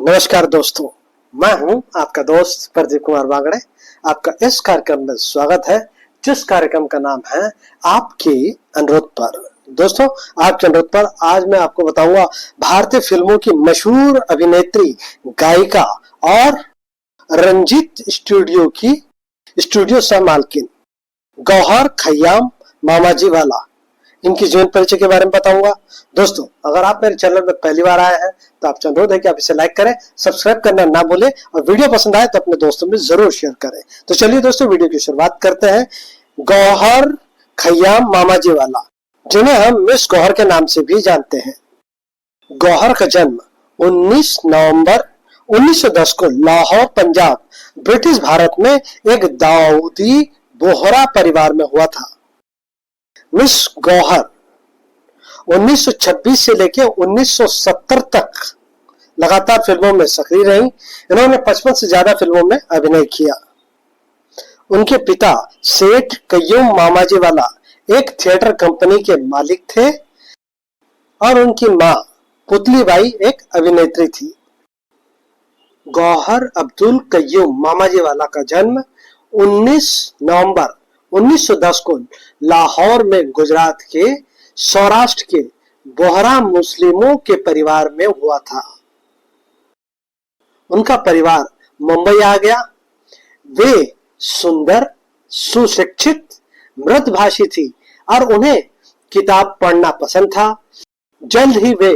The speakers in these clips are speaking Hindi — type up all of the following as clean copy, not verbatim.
नमस्कार दोस्तों, मैं हूं आपका दोस्त प्रदीप कुमार बागड़े। आपका इस कार्यक्रम में स्वागत है, जिस कार्यक्रम का नाम है आपके अनुरोध पर। दोस्तों, आपके अनुरोध पर आज मैं आपको बताऊंगा भारतीय फिल्मों की मशहूर अभिनेत्री, गायिका और रंजीत स्टूडियो सह मालकिन गौहर खयाम मामाजी वाला, इनकी जीवन परिचय के बारे में बताऊंगा। दोस्तों, अगर आप मेरे चैनल में पहली बार आए हैं तो आपसे अनुरोध है कि आप इसे लाइक करें, सब्सक्राइब करना ना भूलें और वीडियो पसंद आए तो अपने दोस्तों में जरूर शेयर करें। तो चलिए दोस्तों, वीडियो की शुरुआत करते हैं। गौहर खयाम मामाजी वाला, जिन्हें हम मिस गौहर के नाम से भी जानते हैं। गौहर का जन्म 19 नवंबर 1910 को लाहौर, पंजाब, ब्रिटिश भारत में एक दाऊदी बोहरा परिवार में हुआ था। मिस गौहर 1926 से लेकर 1970 तक लगातार फिल्मों में सक्रिय रही। इन्होंने 55 से ज्यादा फिल्मों में अभिनय किया। उनके पिता सेठ कय्यूम मामाजी वाला एक थिएटर कंपनी के मालिक थे और उनकी मां पुतलीबाई एक अभिनेत्री थी। गौहर अब्दुल कय्यूम मामाजी वाला का जन्म 19 नवंबर 1910 को लाहौर में गुजरात के सौराष्ट्र के बोहरा मुस्लिमों के परिवार में हुआ था। उनका परिवार मुंबई आ गया। वे सुंदर, सुशिक्षित, मृदभाषी थी और उन्हें किताब पढ़ना पसंद था। जल्द ही वे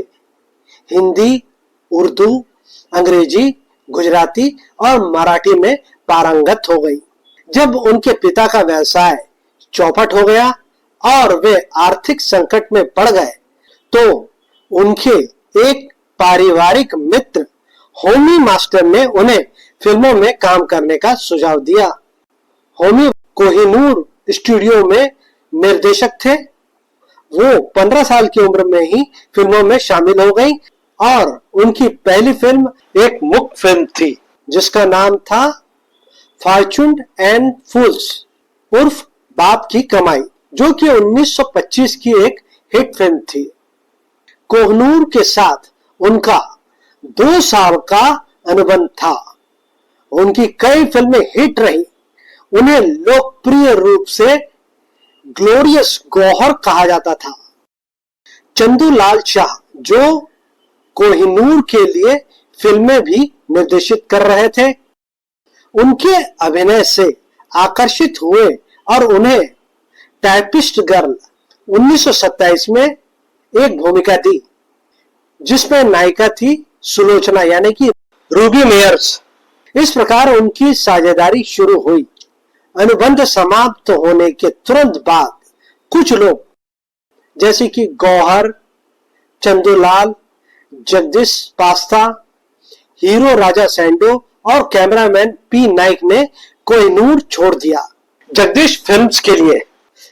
हिंदी, उर्दू, अंग्रेजी, गुजराती और मराठी में पारंगत हो गई। जब उनके पिता का व्यवसाय चौपट हो गया और वे आर्थिक संकट में पड़ गए तो उनके एक पारिवारिक मित्र होमी मास्टर ने उन्हें फिल्मों में काम करने का सुझाव दिया। होमी कोहिनूर स्टूडियो में निर्देशक थे। वो 15 साल की उम्र में ही फिल्मों में शामिल हो गई और उनकी पहली फिल्म एक मुक्त फिल्म थी जिसका नाम था फॉर्च्यून एंड फूल्स उर्फ बाप की कमाई, जो कि 1925 की एक हिट फिल्म थी। कोहिनूर के साथ उनका 2 साल का अनुबंध था। उनकी कई फिल्में हिट रही। उन्हें लोकप्रिय रूप से ग्लोरियस गौहर कहा जाता था। चंदूलाल शाह, जो कोहिनूर के लिए फिल्में भी निर्देशित कर रहे थे, उनके अभिनय से आकर्षित हुए और उन्हें टाइपिस्ट गर्ल 1927 में एक भूमिका दी जिसमें नायिका थी सुलोचना, यानी कि रूबी मेयर्स। इस प्रकार उनकी साझेदारी शुरू हुई। अनुबंध समाप्त होने के तुरंत बाद कुछ लोग जैसे कि गौहर, चंदूलाल, जगदीश पास्ता, हीरो राजा सैंडो और कैमरामैन पी नाइक ने कोहिनूर छोड़ दिया। जगदीश फिल्म्स के लिए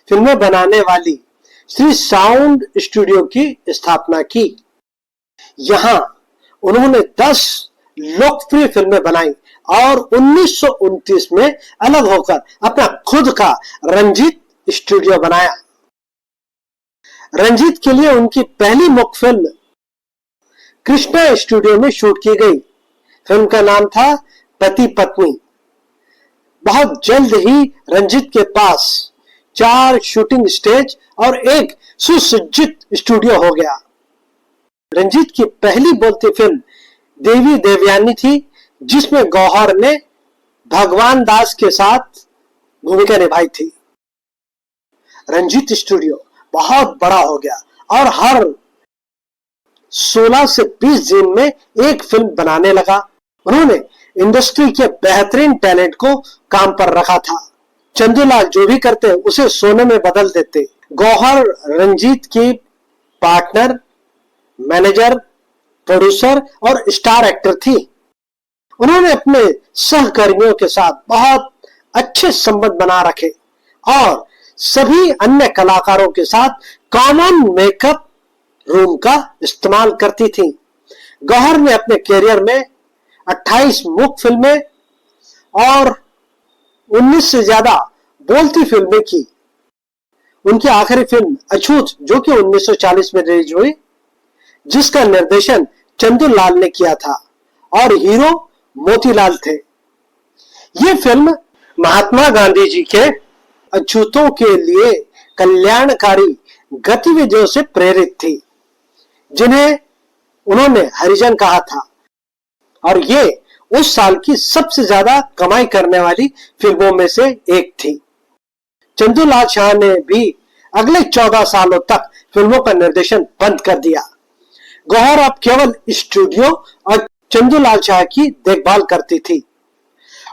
फिल्में बनाने वाली श्री साउंड स्टूडियो की स्थापना की। यहां उन्होंने 10 लोकप्रिय फिल्में बनाई और 1929 में अलग होकर अपना खुद का रंजीत स्टूडियो बनाया। रंजीत के लिए उनकी पहली मुख्य फिल्म कृष्णा स्टूडियो में शूट की गई। फिल्म का नाम था पति पत्नी। बहुत जल्द ही रंजीत के पास 4 शूटिंग स्टेज और एक सुसज्जित स्टूडियो हो गया। रंजीत की पहली बोलती फिल्म देवी देवयानी थी, जिसमें गौहर ने भगवान दास के साथ भूमिका निभाई थी। रंजीत स्टूडियो बहुत बड़ा हो गया और हर 16 से 20 दिन में एक फिल्म बनाने लगा। उन्होंने इंडस्ट्री के बेहतरीन टैलेंट को काम पर रखा था। चंदूलाल जो भी करते उसे सोने में बदल देते। गौहर रंजीत की पार्टनर, मैनेजर, प्रोड्यूसर और स्टार एक्टर थी। उन्होंने अपने सहकर्मियों के साथ बहुत अच्छे संबंध बना रखे और सभी अन्य कलाकारों के साथ कॉमन मेकअप रूम का इस्तेमाल करती थी। गौहर ने अपने करियर में 28 मुख्य फिल्में और 19 से ज्यादा बोलती फिल्में की। उनकी आखिरी फिल्म अछूत, जो कि 1940 में रिलीज हुई, जिसका निर्देशन चंदूलाल ने किया था और हीरो मोतीलाल थे। ये फिल्म महात्मा गांधी जी के अछूतों के लिए कल्याणकारी गतिविधियों से प्रेरित थी, जिन्हें उन्होंने हरिजन कहा था, और ये उस साल की सबसे ज्यादा कमाई करने वाली फिल्मों में से एक थी। चंदूलाल शाह ने भी अगले 14 सालों तक फिल्मों का निर्देशन बंद कर दिया। गौहर अब केवल स्टूडियो और चंदूलाल शाह की देखभाल करती थी।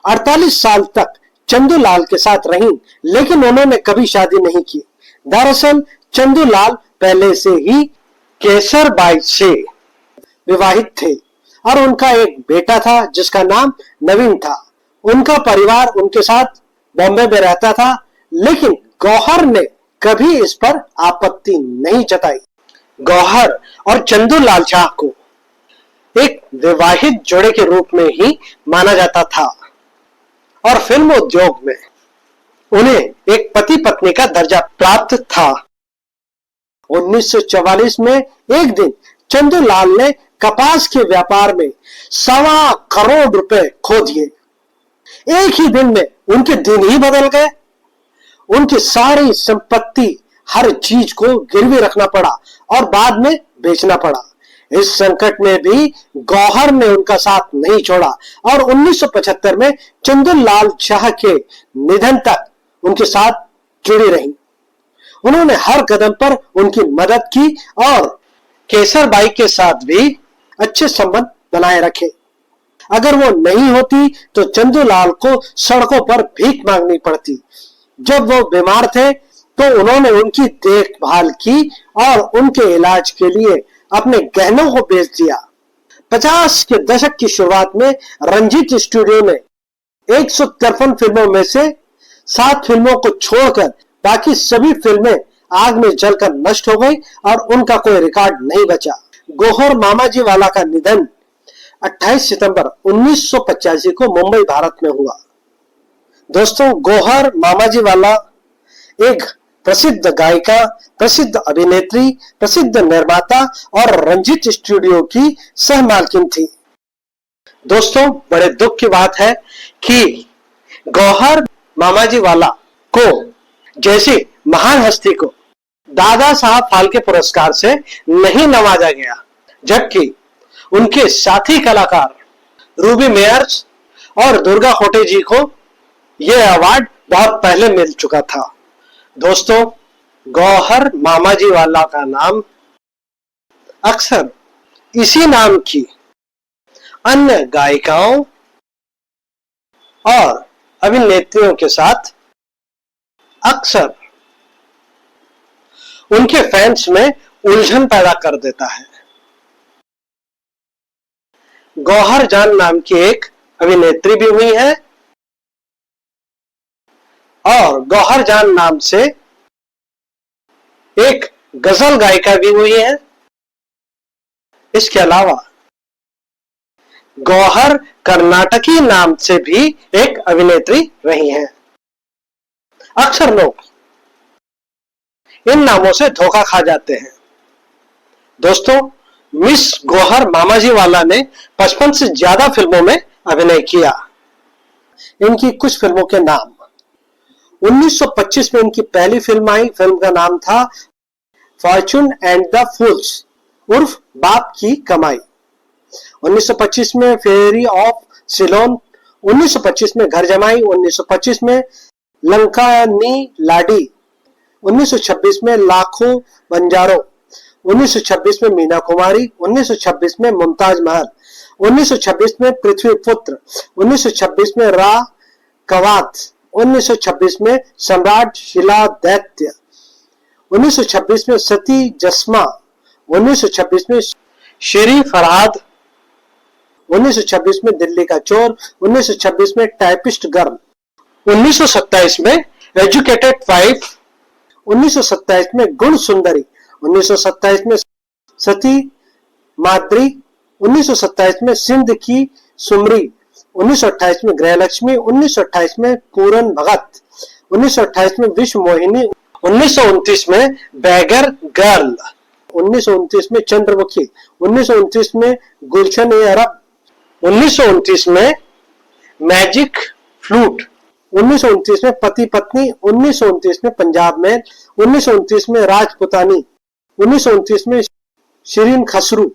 48 साल तक चंदूलाल के साथ रही, लेकिन उन्होंने कभी शादी नहीं की। दरअसल चंदूलाल पहले से ही केसरबाई से विवाहित थे और उनका एक बेटा था जिसका नाम नवीन था। उनका परिवार उनके साथ बॉम्बे में रहता था, लेकिन गौहर ने कभी इस पर आपत्ति नहीं जताई। गौहर और चंदूलाल शाह को एक विवाहित जोड़े के रूप में ही माना जाता था और फिल्म उद्योग में उन्हें एक पति पत्नी का दर्जा प्राप्त था। 1944 में एक दिन चंदूलाल ने कपास के व्यापार में 1.25 करोड़ रुपए खो दिए। एक ही दिन में उनके दिन ही बदल गए। उनकी सारी संपत्ति, हर चीज को गिरवी रखना पड़ा और बाद में बेचना पड़ा। इस संकट में भी गौहर ने उनका साथ नहीं छोड़ा और 1975 में चंदूलाल शाह के निधन तक उनके साथ जुड़ी रही। उन्होंने हर कदम पर उनकी मदद की और केसरबाई के साथ भी अच्छे संबंध बनाए रखे। अगर वो नहीं होती तो चंदूलाल को सड़कों पर भीख मांगनी पड़ती। जब वो बीमार थे तो उन्होंने उनकी देखभाल की और उनके इलाज के लिए अपने गहनों को बेच दिया। 50 के दशक की शुरुआत में रंजीत स्टूडियो ने 153 फिल्मों में से 7 फिल्मों को छोड़कर बाकी सभी फिल्में आग में जलकर नष्ट हो गई और उनका कोई रिकॉर्ड नहीं बचा। गौहर मामाजी वाला का निधन 28 सितंबर 1985 को मुंबई, भारत में हुआ। दोस्तों, गौहर मामाजी वाला एक प्रसिद्ध गायिका, प्रसिद्ध अभिनेत्री, प्रसिद्ध निर्माता और रंजीत स्टूडियो की सह मालकिन थी। दोस्तों, बड़े दुख की बात है कि गौहर मामाजी वाला को जैसी महान हस्ती को दादा साहब फाल्के पुरस्कार से नहीं नवाजा गया, जबकि उनके साथी कलाकार रूबी मेयर्स और दुर्गा खोटे जी को यह अवार्ड बहुत पहले मिल चुका था। दोस्तों, गौहर मामाजी वाला का नाम अक्सर इसी नाम की अन्य गायिकाओं और अभिनेत्रियों के साथ अक्सर उनके फैंस में उलझन पैदा कर देता है। गौहर जान नाम की एक अभिनेत्री भी हुई है और गौहर जान नाम से एक गजल गायिका भी हुई है। इसके अलावा गौहर कर्नाटकी नाम से भी एक अभिनेत्री रही हैं। अक्सर लोग इन नामों से धोखा खा जाते हैं। दोस्तों, मिस गौहर मामाजी वाला ने 55 से ज्यादा फिल्मों में अभिनय किया। इनकी कुछ फिल्मों के नाम: 1925 में इनकी पहली फिल्म आई। फिल्म का नाम था फॉर्चून एंड द फूल्स उर्फ बाप की कमाई। 1925 में फेरी ऑफ सिलोन। 1925 में घर जमाई। 1925 में लंकानी लाडी। 1926 में लाखों बंजारों। 1926 में मीना कुमारी। 1926 में मुमताज महल। 1926 में पृथ्वी पुत्र। 1926 में रा कवात। 1926 में सम्राट शिला दैत्य। 1926 में सती जस्मा। 1926 में शेरी फरहाद। 1926 में दिल्ली का चोर। 1926 में टाइपिस्ट गर्ल। 1927 में एजुकेटेड वाइफ। 1927 में गुण सुंदरी। 1927 में सती माद्री। 1927 में सिंध की सुमरी। 1928 में गृहलक्ष्मी। 1928 में पूरन भगत। 1928 में विश्व मोहिनी। 1929 में बैगर गर्ल। 1929 में चंद्रमुखी। 1929 में गुलशन ए अरब। 1929 में मैजिक फ्लूट, 1929 में पति पत्नी, 1929 में पंजाब में, 1929 में राजपुतानी, 1929 में शिरीन खसरू,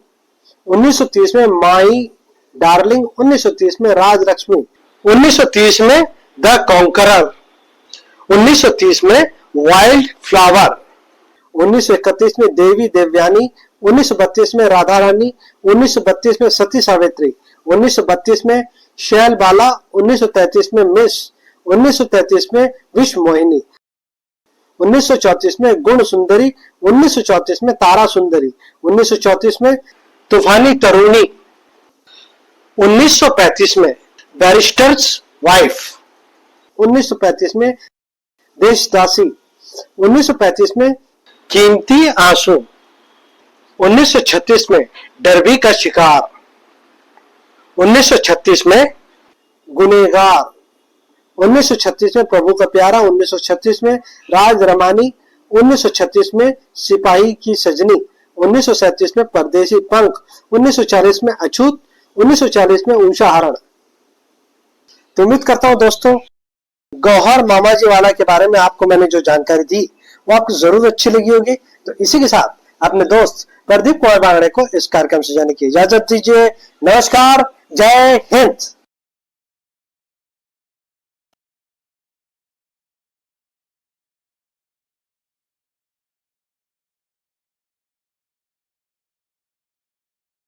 1930 में माई डार्लिंग, 1930 में राज लक्ष्मी, 1930 में द कॉन्करर, 1930 में वाइल्ड फ्लावर, 1931 में देवी देवयानी, 1932 में राधा रानी, 1932 में सती सावित्री, 1932 में शैल बाला, 1933 में मिस, 1933 में विश्व मोहिनी, 1934 में गुण सुंदरी, 1934 में तारा सुंदरी, 1934 में तूफानी तरुणी, 1935 में बैरिस्टर्स वाइफ, 1935 में देशदासी, 1935 में कीमती आंसू, 1936 में डरबी का शिकार, 1936 में गुनेगार, 1936 में प्रभु का प्यारा, 1936 में राज रमानी, 1936 में सिपाही की सजनी, 1937 में परदेसी पंख, 1940 में अछूत, 1940 में उषा हरण। तो उम्मीद करता हूं दोस्तों गौहर मामाजी वाला के बारे में आपको मैंने जो जानकारी दी वो आपको जरूर अच्छी लगी होगी। तो इसी के साथ अपने दोस्त प्रदीप कुमार बांगड़े को इस कार्यक्रम से जाने की इजाजत दीजिए। नमस्कार, जय हिंद।